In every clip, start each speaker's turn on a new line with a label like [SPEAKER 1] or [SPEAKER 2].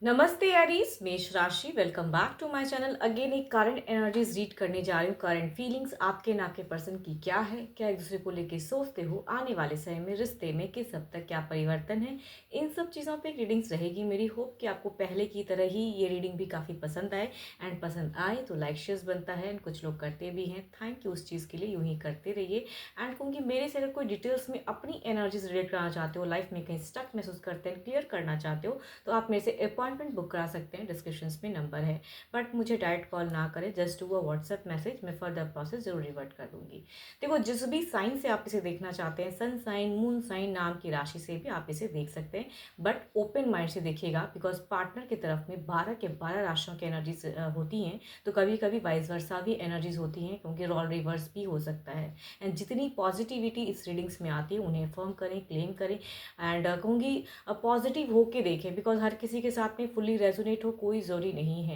[SPEAKER 1] नमस्ते एरीज, मेष राशि। Welcome back to my channel. Again एक करंट एनर्जीज रीड करने जा रही हूँ। करंट फीलिंग्स आपके ना आपके पर्सन की क्या है, क्या एक दूसरे को लेके सोचते हो, आने वाले समय में रिश्ते में किस हद तक क्या परिवर्तन है, इन सब चीज़ों पे एक रीडिंग्स रहेगी। मेरी होप कि आपको पहले की तरह ही ये रीडिंग भी काफ़ी पसंद आए, एंड पसंद आए तो लाइक शेयर बनता है, एंड कुछ लोग करते भी हैं। थैंक यू उस चीज़ के लिए, यूँ ही करते रहिए। एंड क्योंकि मेरे से अगर कोई डिटेल्स में अपनी एनर्जीज रिलेट करना चाहते हो, लाइफ में कहीं स्टक महसूस करते हैं, क्लियर करना चाहते हो, तो आप मेरे से अपॉइंटमेंट बुक करा सकते हैं। डिस्क्रिप्शन में नंबर है, बट मुझे डायरेक्ट कॉल ना करें, just do a WhatsApp message. मैं फर्दर प्रोसेस जरूर रिवर्ट कर दूंगी। देखो, जिस भी साइन से आप इसे देखना चाहते हैं, सन साइन, मून साइन, नाम की राशि से भी आप इसे देख सकते हैं, बट ओपन माइंड से देखिएगा, बिकॉज पार्टनर की तरफ में 12 के 12 राशियों की एनर्जीज होती हैं, तो कभी कभी वाइस वर्सा भी एनर्जीज होती हैं, क्योंकि रोल रिवर्स भी हो सकता है। एंड जितनी पॉजिटिविटी इस रीडिंग्स में आती है, उन्हें फर्म करें, क्लेम करें, एंड कहूँगी पॉजिटिव होके देखें, बिकॉज हर किसी के साथ में फुल्ली रेजोनेट हो कोई ज़रूरी नहीं है।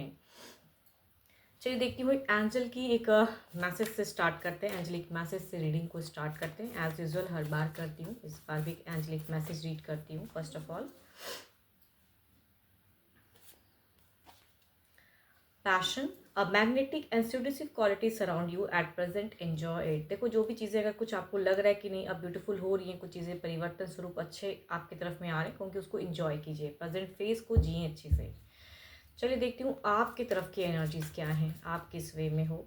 [SPEAKER 1] चलिए देखती हूँ, एंजल की एक मैसेज से स्टार्ट करते हैं। एंजलिक मैसेज से रीडिंग को स्टार्ट करते हैं। एज यूजुअल हर बार करती हूँ, इस बार भी एंजलिक मैसेज रीड करती हूँ। First of all, passion, a magnetic and seductive quality surround you at present, enjoy it. देखो, जो भी चीज़ें अगर कुछ आपको लग रहा है कि नहीं अब ब्यूटीफुल हो रही हैं, कुछ चीज़ें परिवर्तन स्वरूप अच्छे आपकी तरफ में आ रहे हैं, क्योंकि उसको इंजॉय कीजिए, प्रेजेंट फेज को जिए अच्छे से। चलिए देखती हूँ आपकी तरफ की एनर्जीज क्या हैं, आप किस वे में हो,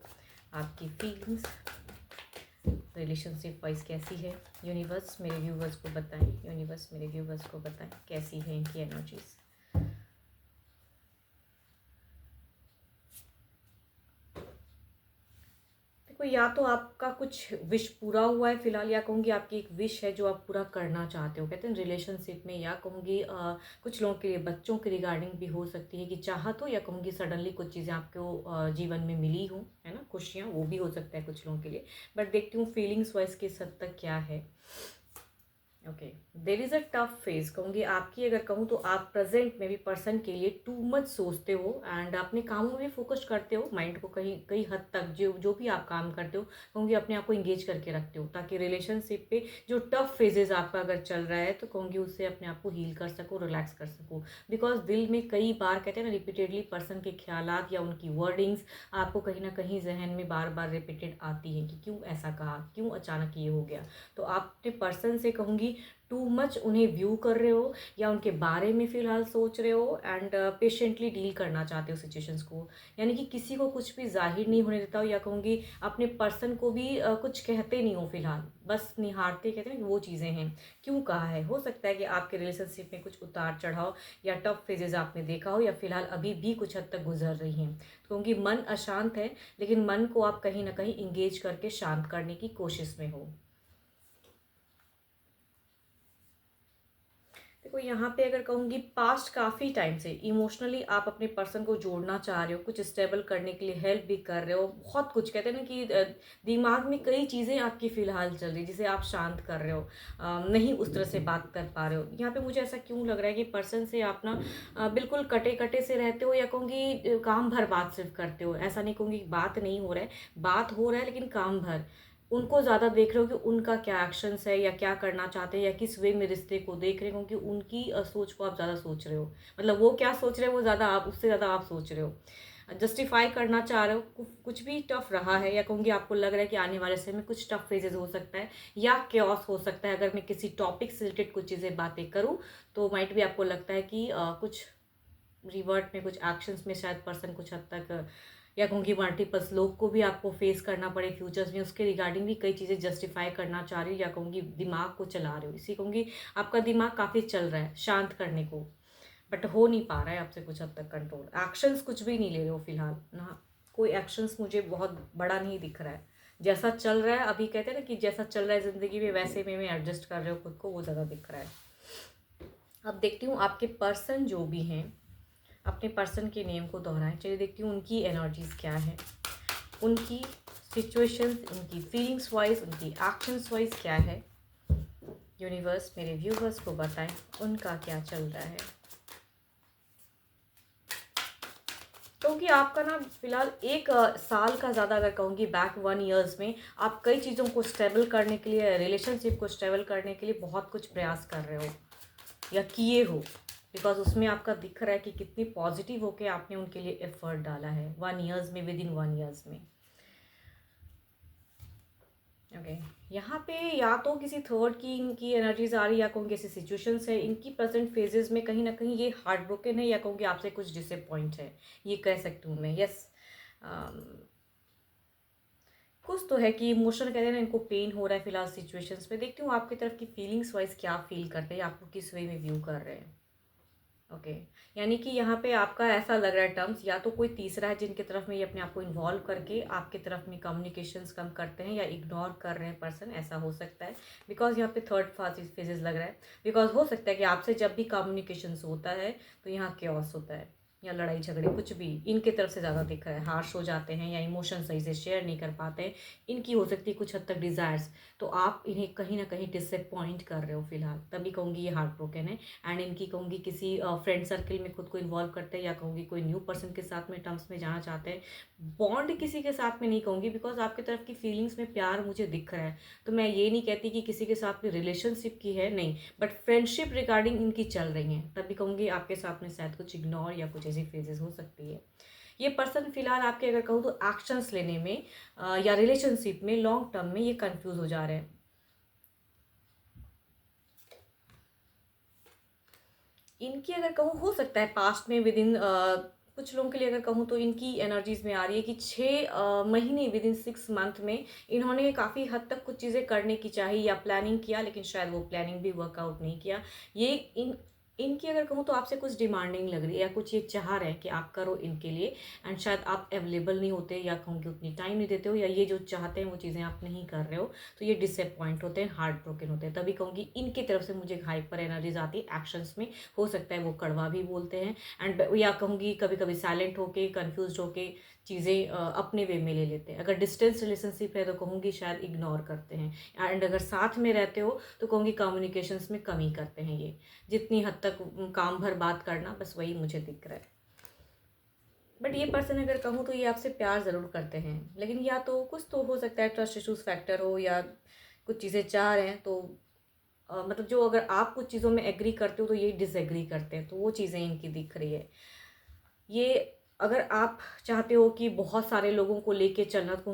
[SPEAKER 1] आपकी फीलिंग्स रिलेशनशिप वाइज कैसी है। यूनिवर्स मेरे व्यूवर्स को बताएं, यूनिवर्स मेरे व्यूवर्स को बताएं कैसी है इनकी एनर्जीज। देखो, या तो आपका कुछ विश पूरा हुआ है फिलहाल, या कहूँगी आपकी एक विश है जो आप पूरा करना चाहते हो, कहते हैं रिलेशनशिप में, या कहूँगी कुछ लोगों के लिए बच्चों के रिगार्डिंग भी हो सकती है कि चाहत हो, या कहूँगी सडनली कुछ चीज़ें आपको जीवन में मिली हो, है ना, खुशियाँ, वो भी हो सकता है कुछ लोगों के लिए। बट देखती हूँ फीलिंग्स वाइज किस हद तक क्या है। Okay, there is a tough phase, कहूँगी आपकी अगर कहूँ तो आप प्रेजेंट में भी पर्सन के लिए टू मच सोचते हो, एंड अपने कामों में फोकस करते हो, माइंड को कहीं कई हद तक जो जो भी आप काम करते हो, कहूँगी अपने आप को इंगेज करके रखते हो, ताकि रिलेशनशिप पे जो टफ फेजेस आपका अगर चल रहा है, तो कहूँगी उससे अपने आप को हील कर सको, रिलैक्स कर सको। बिकॉज दिल में कई बार, कहते हैं ना, रिपीटेडली पर्सन के ख्यालात या उनकी वर्डिंग्स आपको कहीं ना कहीं जहन में बार बार रिपीटेड आती हैं कि क्यों ऐसा कहा, क्यों अचानक ये हो गया। तो आप अपने पर्सन से, कहूँगी, टू मच उन्हें व्यू कर रहे हो, या उनके बारे में फ़िलहाल सोच रहे हो, एंड पेशेंटली डील करना चाहते हो सिचुएशंस को। यानी कि किसी को कुछ भी ज़ाहिर नहीं होने देता हो, या कहूँगी अपने पर्सन को भी कुछ कहते नहीं हो फ़िलहाल, बस निहारते, कहते हैं कि वो चीज़ें हैं, क्यों कहा है। हो सकता है कि आपके रिलेशनशिप में कुछ उतार चढ़ाव या टफ फेजेज़ आपने देखा हो, या फिलहाल अभी भी कुछ हद तक गुजर रही हैं। तो क्योंकि मन अशांत है, लेकिन मन को आप कहीं ना कहीं इंगेज करके शांत करने की कोशिश में हो। देखो, यहाँ पे अगर कहूँगी पास्ट काफ़ी टाइम से इमोशनली आप अपने पर्सन को जोड़ना चाह रहे हो, कुछ स्टेबल करने के लिए हेल्प भी कर रहे हो, बहुत कुछ, कहते हैं ना कि दिमाग में कई चीज़ें आपकी फ़िलहाल चल रही, जिसे आप शांत कर रहे हो, नहीं उस तरह से बात कर पा रहे हो। यहाँ पे मुझे ऐसा क्यों लग रहा है कि पर्सन से आप ना बिल्कुल कटे कटे से रहते हो, या कहूँगी काम भर बात सिर्फ करते हो। ऐसा नहीं कहूँगी बात नहीं हो रहा है, बात हो रहा है, लेकिन काम भर उनको ज़्यादा देख रहे हो कि उनका क्या एक्शंस है, या क्या करना चाहते हैं, या किस वे में रिश्ते को देख रहे हो, कि उनकी सोच को आप ज़्यादा सोच रहे हो। मतलब वो क्या सोच रहे हो, वो ज़्यादा आप, उससे ज़्यादा आप सोच रहे हो, जस्टिफाई करना चाह रहे हो। कुछ भी टफ रहा है, या कहूँगी आपको लग रहा है कि आने वाले समय में कुछ टफ फेजेस हो सकता है, या केओस हो सकता है। अगर मैं किसी टॉपिक से रिलेटेड कुछ चीज़ें बातें करूँ, तो माइट भी आपको लगता है कि कुछ रिवर्ट में, कुछ एक्शंस में शायद पर्सन कुछ हद तक, या कहूँगी मल्टीपल्स लोग को भी आपको फेस करना पड़े फ्यूचर्स में, उसके रिगार्डिंग भी कई चीज़ें जस्टिफाई करना चाह रही हो, या कहूँगी दिमाग को चला रहे हो। इसी कहूँगी आपका दिमाग काफ़ी चल रहा है शांत करने को, बट हो नहीं पा रहा है आपसे कुछ हद तक कंट्रोल। एक्शंस कुछ भी नहीं ले रहे हो फिलहाल ना, कोई एक्शंस मुझे बहुत बड़ा नहीं दिख रहा है। जैसा चल रहा है अभी, कहते हैं ना कि जैसा चल रहा है ज़िंदगी में, वैसे में एडजस्ट कर रहे हो खुद को, वो ज़्यादा दिख रहा है। अब देखती हूँ आपके पर्सन जो भी हैं, अपने पर्सन के नेम को दोहराएं। चलिए देखती हूँ उनकी एनर्जीज क्या है, उनकी सिचुएशंस, उनकी फीलिंग्स वाइज, उनकी एक्शंस वाइज क्या है। यूनिवर्स मेरे व्यूवर्स को बताएं उनका क्या चल रहा है, क्योंकि आपका ना फिलहाल एक साल का ज़्यादा, अगर कहूँगी बैक 1 ईयर्स में, आप कई चीज़ों को स्टेबल करने के लिए, रिलेशनशिप को स्टेबल करने के लिए बहुत कुछ प्रयास कर रहे हो, या किए हो। बिकॉज उसमें आपका दिख रहा है कि कितनी पॉजिटिव होके आपने उनके लिए एफर्ट डाला है 1 ईयर्स में, विद इन 1 ईयर्स में। ओके यहाँ पे या तो किसी थर्ड की इनकी एनर्जीज आ रही है, या कहूँगी ऐसी सिचुएशंस है इनकी प्रेजेंट फेजेस में कहीं ना कहीं ये हार्ट ब्रोकन है, या कहूँगी आपसे कुछ डिसअपॉइंट है, ये कह सकती हूँ मैं। यस, कुछ तो है कि इमोशन कहते हैं ना, इनको पेन हो रहा है फिलहाल सिचुएशंस में। देखती हूँ आपकी तरफ की फीलिंग्स वाइज क्या फील करते हैं, आपको किस वे में व्यू कर रहे हैं। ओके यानी कि यहाँ पे आपका ऐसा लग रहा है टर्म्स, या तो कोई तीसरा है जिनकी तरफ में ये अपने आप को इन्वॉल्व करके आपकी तरफ में कम्युनिकेशंस कम करते हैं या इग्नोर कर रहे हैं पर्सन, ऐसा हो सकता है। बिकॉज यहाँ पे थर्ड फेजेस लग रहा है। बिकॉज हो सकता है कि आपसे जब भी कम्युनिकेशंस होता है तो यहाँ केओस होता है, या लड़ाई झगड़े कुछ भी इनके तरफ से ज़्यादा दिख रहा है, हार्श हो जाते हैं या इमोशन सही से शेयर नहीं कर पाते हैं। इनकी हो सकती है कुछ हद तक डिज़ायर्स, तो आप इन्हें कहीं ना कहीं डिसअपॉइंट कर रहे हो फिलहाल, तभी कहूँगी ये हार्ट ब्रोकन है। एंड इनकी कहूँगी किसी फ्रेंड सर्कल में खुद को इन्वॉल्व करते हैं, या कहूँगी कोई न्यू पर्सन के साथ में टर्म्स में जाना चाहते हैं। बॉन्ड किसी के साथ में नहीं कहूँगी, बिकॉज आपकी तरफ की फीलिंग्स में प्यार मुझे दिख रहा है। तो मैं ये नहीं कहती कि किसी के साथ में रिलेशनशिप की है, नहीं, बट फ्रेंडशिप रिगार्डिंग इनकी चल रही हैं, तभी कहूँगी आपके साथ में शायद कुछ इग्नोर या कुछ ऐसी फेजेस हो सकती है। ये पर्सन फिलहाल आपके अगर कहूँ तो एक्शंस लेने में या रिलेशनशिप में लॉन्ग टर्म में ये कंफ्यूज हो जा रहे हैं। इनकी अगर कहूँ हो सकता है पास्ट में विद इन कुछ लोगों के लिए अगर कहूँ तो इनकी एनर्जीज में आ रही है कि 6 महीने विद इन 6 मंथ में इन्होंने काफ़ी हद तक कुछ चीज़ें करने की चाही या प्लानिंग किया, लेकिन शायद वो प्लानिंग भी वर्कआउट नहीं किया। ये इनकी अगर कहूँ तो आपसे कुछ डिमांडिंग लग रही है, या कुछ ये चाह रहे हैं कि आप करो इनके लिए, एंड शायद आप अवेलेबल नहीं होते, या कहूँगी उतनी टाइम नहीं देते हो, या ये जो चाहते हैं वो चीज़ें आप नहीं कर रहे हो, तो ये डिसअपॉइंट होते हैं, हार्ट ब्रोकन होते हैं। तभी कहूँगी इनकी तरफ से मुझे हाइपर एनर्जीज आती है एक्शंस में। हो सकता है वो कड़वा भी बोलते हैं, एंड या कहूँगी कभी कभी साइलेंट होके कन्फ्यूज होके चीज़ें अपने वे में ले लेते हैं। अगर डिस्टेंस रिलेशनशिप है तो कहूँगी शायद इग्नोर करते हैं, एंड अगर साथ में रहते हो तो कहूँगी कम्युनिकेशंस में कमी करते हैं ये, जितनी हद तक काम भर बात करना, बस वही मुझे दिख रहा है। बट ये पर्सन अगर कहूँ तो ये आपसे प्यार ज़रूर करते हैं, लेकिन या तो कुछ तो हो सकता है ट्रस्ट इशूज़ फैक्टर हो, या कुछ चीज़ें चाह रहे हैं तो मतलब जो अगर आप कुछ चीज़ों में एग्री करते हो तो ये डिसएग्री करते हैं, तो वो चीज़ें इनकी दिख रही है। ये अगर आप चाहते हो कि बहुत सारे लोगों को लेके चलना, तो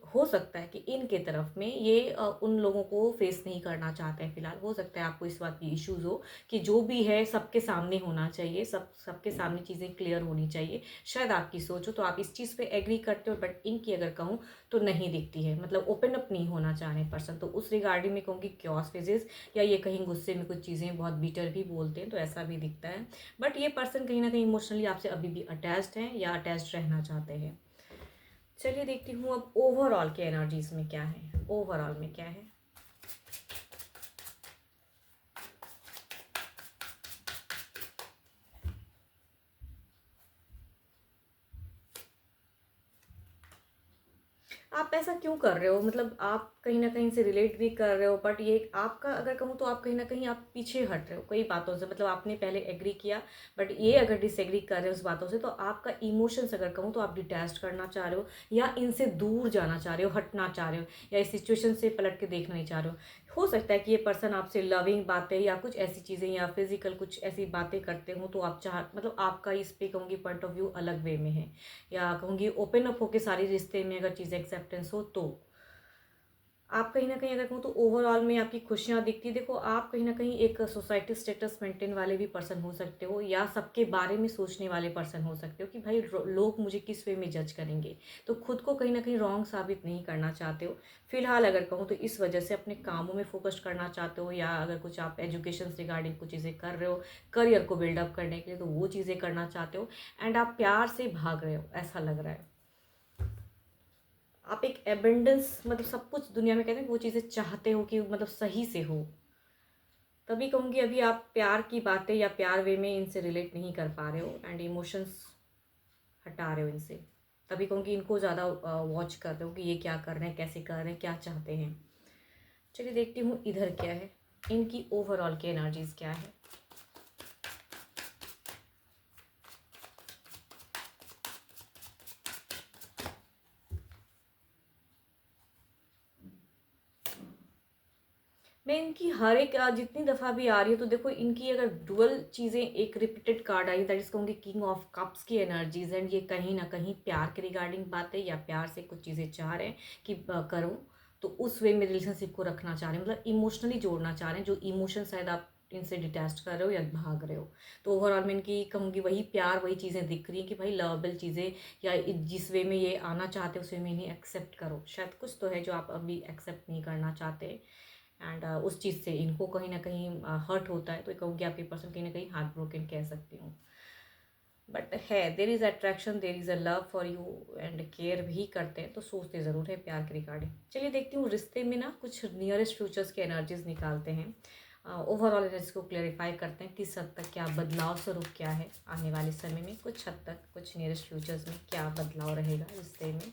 [SPEAKER 1] हो सकता है कि इनके तरफ में ये उन लोगों को फेस नहीं करना चाहते हैं फिलहाल। हो सकता है आपको इस बात की इश्यूज हो कि जो भी है सबके सामने होना चाहिए, सबके सामने चीज़ें क्लियर होनी चाहिए, शायद आपकी सोच हो, तो आप इस चीज़ पे एग्री करते हो। बट इनकी अगर कहूँ तो नहीं दिखती है, मतलब ओपन अप नहीं होना चाह रहे पर्सन, तो उस रिगार्डिंग में कहूँगी क्योस फेजेस, या ये कहीं गुस्से में कुछ चीज़ें बहुत बीटर भी बोलते हैं, तो ऐसा भी दिखता है। बट ये पर्सन कहीं ना कहीं इमोशनली आपसे अभी भी अटैच्ड हैं या अटैच्ड रहना चाहते हैं। चलिए देखती हूँ अब ओवरऑल के एनर्जीज में क्या है, ओवरऑल में क्या है। आप ऐसा क्यों कर रहे हो, मतलब आप कहीं ना कहीं से रिलेट भी कर रहे हो, बट ये आपका अगर कहूँ तो आप कहीं ना कहीं आप पीछे हट रहे हो कई बातों से। मतलब आपने पहले एग्री किया, बट ये अगर डिसएग्री कर रहे हो उस बातों से, तो आपका इमोशंस अगर कहूँ तो आप डिटैच करना चाह रहे हो, या इनसे दूर जाना चाह रहे हो, हटना चाह रहे हो, या इस सिचुएशन से पलट के देखना नहीं चाह रहे हो। हो सकता है कि ये पर्सन आपसे लविंग बातें या कुछ ऐसी चीज़ें या फिजिकल कुछ ऐसी बातें करते हो, तो आप चाह मतलब आपका इस पे कहूँगी पॉइंट ऑफ व्यू अलग वे में है, या कहूँगी ओपन अप होके सारी रिश्ते में अगर चीज़ें एक्सेप्टेंस हो, तो आप कहीं ना कहीं अगर कहूँ तो ओवरऑल में आपकी खुशियाँ दिखती है। देखो आप कहीं ना कहीं एक सोसाइटी स्टेटस मेंटेन वाले भी पर्सन हो सकते हो, या सबके बारे में सोचने वाले पर्सन हो सकते हो कि भाई लोग मुझे किस वे में जज करेंगे, तो खुद को कहीं ना कहीं रॉन्ग साबित नहीं करना चाहते हो फिलहाल अगर कहूँ तो। इस वजह से अपने कामों में फोकस करना चाहते हो, या अगर कुछ आप एजुकेशन रिगार्डिंग कुछ चीज़ें कर रहे हो करियर को बिल्डअप करने के लिए, तो वो चीज़ें करना चाहते हो। एंड आप प्यार से भाग रहे हो ऐसा लग रहा है। आप एक एबेंडेंस, मतलब सब कुछ दुनिया में कहते हैं वो चीज़ें चाहते हो कि मतलब सही से हो, तभी कहूँगी अभी आप प्यार की बातें या प्यार वे में इनसे रिलेट नहीं कर पा रहे हो, एंड इमोशंस हटा रहे हो इनसे। तभी कहूँगी इनको ज़्यादा वॉच कर रहे हो कि ये क्या कर रहे हैं, कैसे कर रहे हैं, क्या चाहते हैं। चलिए देखती हूँ इधर क्या है, इनकी ओवरऑल की एनर्जीज क्या है। मैं इनकी हर एक जितनी दफ़ा भी आ रही है तो देखो इनकी अगर डुअल चीज़ें एक repeated card I that is कहूँगी किंग ऑफ कप्स की एनर्जीज एंड ये कहीं ना कहीं प्यार के रिगार्डिंग बातें या प्यार से कुछ चीज़ें चाह रहे हैं कि करूँ, तो उस वे में रिलेशनशिप को रखना चाह रहे हैं, मतलब इमोशनली जोड़ना चाह रहे हैं, जो इमोशन शायद आप इनसे डिटैच कर रहे हो या भाग रहे हो। तो ओवरऑल मैं इनकी कहूँगी वही प्यार वही चीज़ें दिख रही हैं कि भाई लवेबल चीज़ें या जिस वे में ये आना चाहते हैं उस वे में इन्हें एक्सेप्ट करो। शायद कुछ तो है जो आप अभी एक्सेप्ट नहीं करना चाहते एंड उस चीज़ से इनको कहीं ना कहीं हर्ट होता है, तो कहूँगी आपके पर्सन कहीं ना कहीं हार्ट ब्रोकन कह सकती हूँ। बट है there is attraction, there is a love for you and care भी करते हैं, तो सोचते ज़रूर है प्यार के रिगार्डिंग। चलिए देखती हूँ रिश्ते में ना कुछ नियरेस्ट फ्यूचर्स के एनर्जीज निकालते हैं, ओवरऑल एनर्जी को क्लेरिफाई करते हैं किस हद तक क्या बदलाव स्वरूप क्या है आने वाले समय में, कुछ हद तक कुछ नियरेस्ट फ्यूचर्स में क्या बदलाव रहेगा रिश्ते में।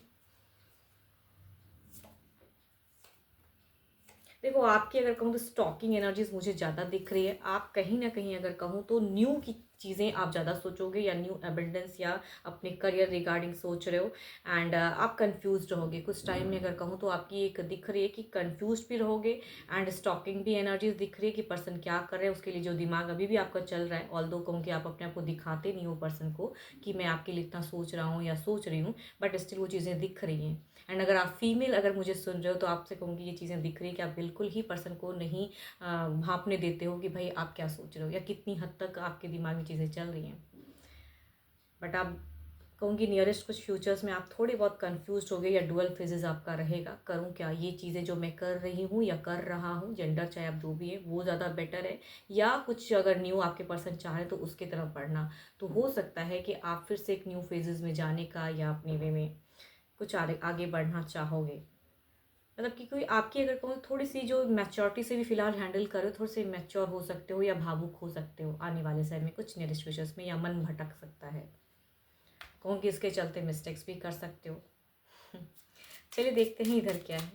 [SPEAKER 1] देखो आपकी अगर कहूँ तो स्टॉकिंग एनर्जीज मुझे ज़्यादा दिख रही है। आप कहीं ना कहीं अगर कहूँ तो न्यू की चीज़ें आप ज़्यादा सोचोगे या न्यू एबिडेंस या अपने करियर रिगार्डिंग सोच रहे हो एंड आप कंफ्यूज रहोगे कुछ टाइम में। अगर कहूँ तो आपकी एक दिख रही है कि कंफ्यूज भी रहोगे एंड स्टॉकिंग भी एनर्जीज दिख रही है कि पर्सन क्या कर रहे हैं उसके लिए जो दिमाग अभी भी आपका चल रहा है। ऑल दो कहूँ कि आप अपने आप को दिखाते नहीं हो पर्सन को कि मैं आपके लिए इतना सोच रहा हूँ या सोच रही हूँ, बट स्टिल वो चीज़ें दिख रही हैं। एंड अगर आप फीमेल अगर मुझे सुन रहे हो तो आपसे कहूँगी ये चीज़ें दिख रही है कि आप बिल्कुल ही पर्सन को नहीं भांपने देते हो कि भाई आप क्या सोच रहे हो या कितनी हद तक आपके दिमाग में चीज़ें चल रही हैं। बट आप कहूँगी नियरेस्ट कुछ फ्यूचर्स में आप थोड़े बहुत कंफ्यूज हो गए या डुअल फेजेस आपका रहेगा, करूँ क्या, ये चीज़ें जो मैं कर रही हूँ या कर रहा हूँ, जेंडर चाहे आप जो भी है वो ज़्यादा बेटर है या कुछ अगर न्यू आपके पर्सन चाह रहे तो उसकी तरफ बढ़ना। तो हो सकता है कि आप फिर से एक न्यू फेजेस में जाने का या अपने वे में कुछ आगे बढ़ना चाहोगे। मतलब कि कोई आपकी अगर कहूँ थोड़ी सी जो मैच्योरिटी से भी फिलहाल हैंडल करो, थोड़े से मैच्योर हो सकते हो या भावुक हो सकते हो आने वाले समय में कुछ नियरेस्ट फ्यूचर्स में, या मन भटक सकता है, कहूँ कि इसके चलते मिस्टेक्स भी कर सकते हो। चलिए देखते हैं इधर क्या है।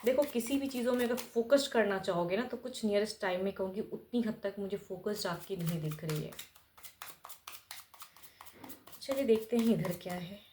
[SPEAKER 1] देखो किसी भी चीज़ों में अगर फोकस करना चाहोगे ना तो कुछ नियरेस्ट टाइम में कहूँगी उतनी हद तक मुझे फोकस्ड आपकी नहीं दिख रही है। चलिए देखते हैं इधर क्या है।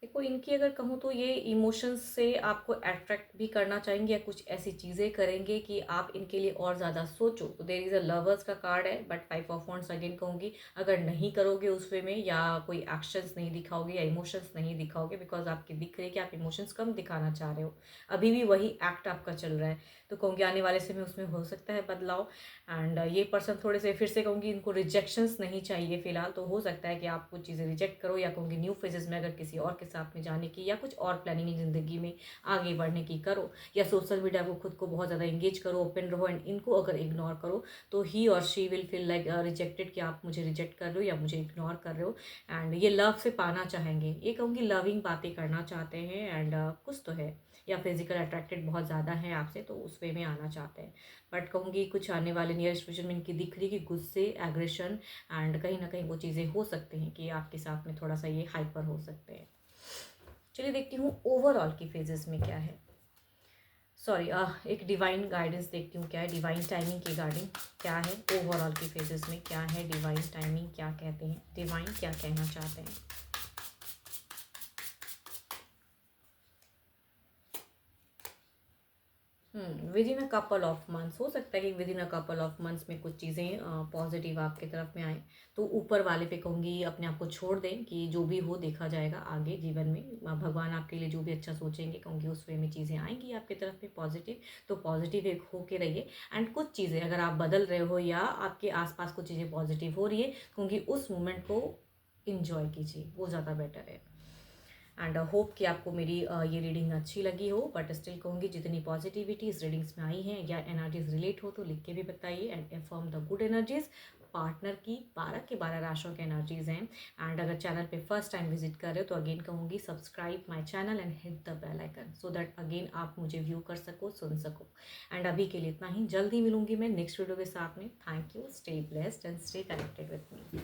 [SPEAKER 1] देखो इनकी अगर कहूँ तो ये इमोशंस से आपको अट्रैक्ट भी करना चाहेंगे या कुछ ऐसी चीज़ें करेंगे कि आप इनके लिए और ज़्यादा सोचो। तो देयर इज़ अ लवर्स का कार्ड है, बट 5 ऑफ वांड्स अगेन कहूँगी अगर नहीं करोगे उस वे में या कोई एक्शंस नहीं दिखाओगे या इमोशंस नहीं दिखाओगे, बिकॉज आपकी दिख रही है कि आप इमोशंस कम दिखाना चाह रहे हो, अभी भी वही एक्ट आपका चल रहा है, तो कहूँगी आने वाले समय उसमें हो सकता है बदलाव। एंड ये पर्सन थोड़े से फिर से कहूँगी इनको रिजेक्शंस नहीं चाहिए फिलहाल, तो हो सकता है कि आप कुछ चीज़ें रिजेक्ट करो या कहूँगी न्यू फेजेस में अगर किसी और के साथ में जाने की या कुछ और प्लानिंग ज़िंदगी में आगे बढ़ने की करो, या सोशल मीडिया को खुद को बहुत ज़्यादा इंगेज करो, ओपन रहो एंड इनको अगर इग्नोर करो तो ही और she will feel like rejected कि आप मुझे रिजेक्ट कर रहे हो या मुझे इग्नोर कर रहे हो। एंड ये लव से पाना चाहेंगे, ये कहूँगी लविंग बातें करना चाहते हैं एंड कुछ तो है या फिजिकल अट्रैक्टेड बहुत ज़्यादा है आपसे तो उस वे में आना चाहते हैं। बट कहूँगी कुछ आने वाले नियरेस्ट फ्यूचर में इनकी दिख रही कि गुस्से एग्रेशन एंड कहीं ना कहीं वो चीज़ें हो सकती हैं कि आपके साथ में थोड़ा सा ये हाइपर हो सकते हैं। चलिए देखती हूँ ओवरऑल की फेजेस में क्या है। सॉरी एक डिवाइन गाइडेंस देखती हूँ क्या है, डिवाइन टाइमिंग की गाइडिंग क्या है ओवरऑल की फेजेस में, क्या है डिवाइन टाइमिंग, क्या कहते हैं डिवाइन, क्या कहना चाहते हैं। With in a couple of months, हो सकता है कि with in a couple of months में कुछ चीज़ें पॉजिटिव आपकी तरफ में आए, तो ऊपर वाले पे कहूँगी अपने आप को छोड़ दें कि जो भी हो देखा जाएगा आगे जीवन में। भगवान आपके लिए जो भी अच्छा सोचेंगे कहूँगी उस वे में चीज़ें आएंगी आपकी तरफ में पॉजिटिव, तो पॉजिटिव एक होके रहिए। एंड कुछ चीज़ें अगर आप बदल रहे हो या आपके आसपास कुछ चीज़ें पॉजिटिव हो रही है कहूँगी उस मोमेंट को इंजॉय कीजिए, वो ज़्यादा बेटर है। एंड होप कि आपको मेरी ये रीडिंग अच्छी लगी हो, बट स्टिल कहूँगी जितनी पॉजिटिविटी इस रीडिंग्स में आई हैं या एनर्जीज रिलेट हो तो लिख के भी बताइए and inform the good energies. Partner की 12 के 12 राशियों के एनर्जीज हैं। एंड अगर चैनल पे फर्स्ट टाइम विजिट कर रहे हो तो अगेन कहूँगी subscribe my channel and hit the bell icon so that again आप मुझे व्यू कर सको, सुन सको। एंड अभी के लिए इतना ही, जल्दी मिलूंगी मैं नेक्स्ट वीडियो के साथ में। Thank you, stay blessed and stay connected with me.